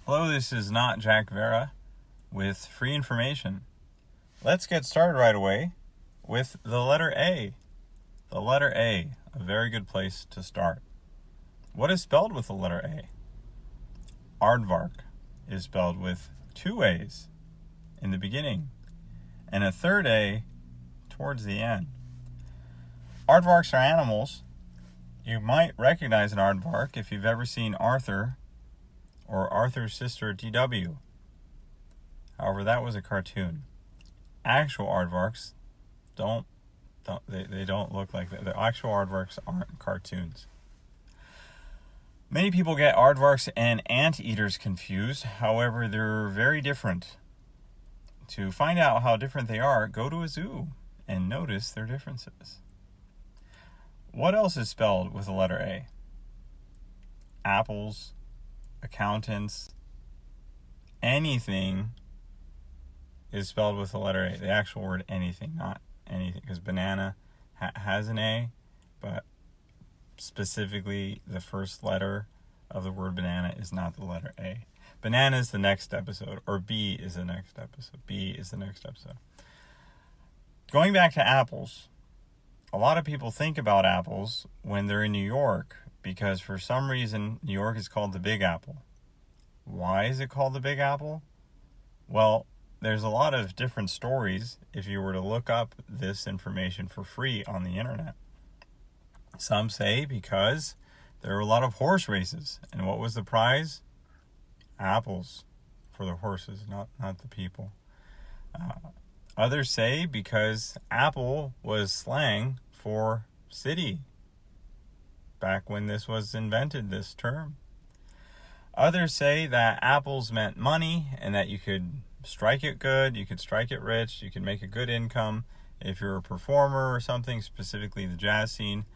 Hello, this is not Jack Vera with free information. Let's get started right away with the letter A. The letter A, a very good place to start. What is spelled with the letter A? Aardvark is spelled with two A's in the beginning and a third A towards the end. Aardvarks are animals. You might recognize an aardvark if you've ever seen Arthur or Arthur's sister DW. However, that was a cartoon. Actual aardvarks don't look like that. The actual aardvarks aren't cartoons. Many people get aardvarks and anteaters confused. However, they're very different. To find out how different they are, go to a zoo and notice their differences. What else is spelled with the letter A? Apples, accountants, anything is spelled with the letter A. The actual word anything, not anything, because banana has an A, but specifically the first letter of the word banana is not the letter A. Banana is the next episode, or B is the next episode. B is the next episode. Going back to apples, a lot of people think about apples when they're in New York because for some reason New York is called the Big Apple. Why is it called the Big Apple? Well, there's a lot of different stories if you were to look up this information for free on the internet. Some say because there were a lot of horse races. And what was the prize? Apples for the horses, not the people. Others say because apple was slang for city back when this was invented, this term. Others say that apples meant money and that you could strike it good, you could strike it rich, you could make a good income. If you're a performer or something, specifically the jazz scene,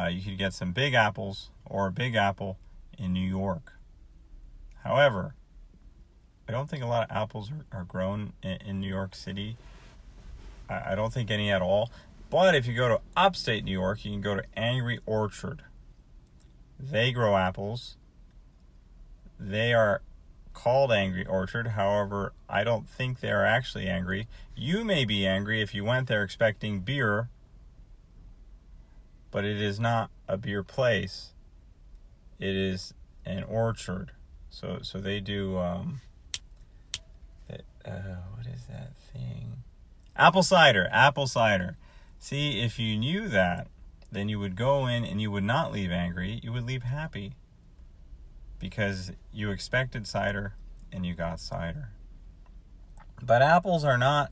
you could get some big apples or a big apple in New York. However, I don't think a lot of apples are grown in New York City. I don't think any at all. But if you go to upstate New York, you can go to Angry Orchard. They grow apples. They are called Angry Orchard. However, I don't think they are actually angry. You may be angry if you went there expecting beer, but it is not a beer place. It is an orchard. So they do, what is that thing? Apple cider. See, if you knew that, then you would go in and you would not leave angry. You would leave happy. Because you expected cider and you got cider. But apples are not,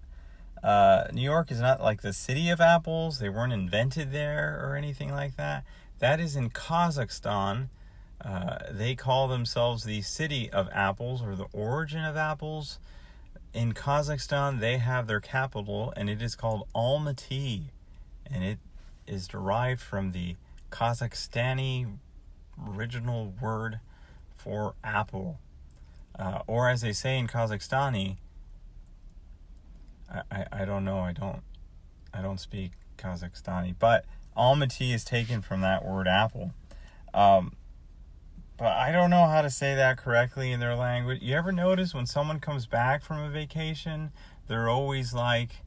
New York is not like the city of apples. They weren't invented there or anything like that. That is in Kazakhstan. They call themselves the city of apples or the origin of apples. In Kazakhstan, they have their capital and it is called Almaty. And it is derived from the Kazakhstani original word for apple, or as they say in Kazakhstani, I don't know, I don't speak Kazakhstani, but Almaty is taken from that word apple. But I don't know how to say that correctly in their language. You ever notice when someone comes back from a vacation, they're always like,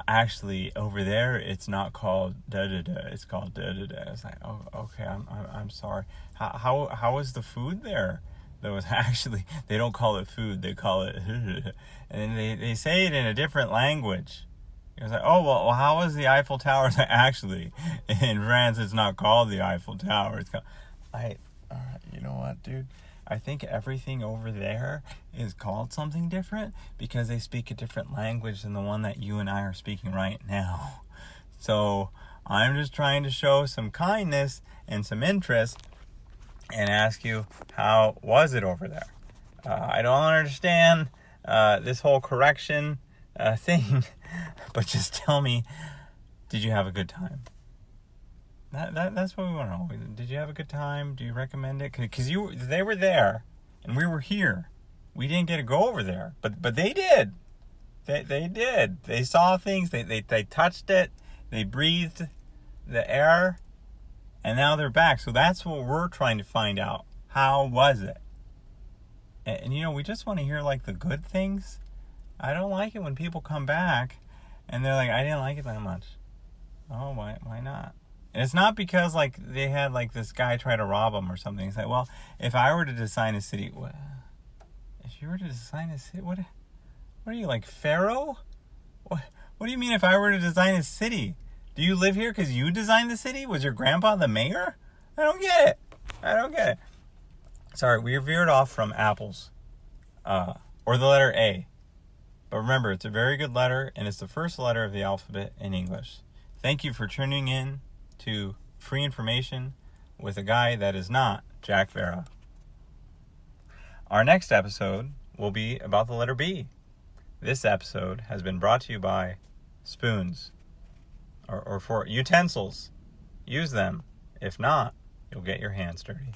actually over there it's not called da-da-da, it's called da-da-da. It's like, oh, okay, I'm sorry. How is the food there? That was actually, they don't call it food, they call it and they say it in a different language. It's like, oh, well, how is the Eiffel Tower? Actually, in France it's not called the Eiffel Tower. It's called, you know what, dude? I think everything over there is called something different because they speak a different language than the one that you and I are speaking right now. So I'm just trying to show some kindness and some interest and ask you, how was it over there? I don't understand this whole correction thing, but just tell me, did you have a good time? That's what we want to know. Did you have a good time? Do you recommend it? Because they were there, and we were here. We didn't get to go over there, but they did. They did. They saw things. They touched it. They breathed the air, and now they're back. So that's what we're trying to find out. How was it? And we just want to hear like the good things. I don't like it when people come back and they're like, I didn't like it that much. Oh, why not? And it's not because like they had like this guy try to rob them or something. It's like, well, if I were to design a city, if you were to design a city, what are you, like Pharaoh? What do you mean if I were to design a city? Do you live here because you designed the city? Was your grandpa the mayor? I don't get it. Sorry, we veered off from apples, or the letter A. But remember, it's a very good letter, and it's the first letter of the alphabet in English. Thank you for tuning in to Free Information with a guy that is not Jack Pharaoh. Our next episode will be about the letter B. This episode has been brought to you by spoons, or for utensils. Use them. If not, you'll get your hands dirty.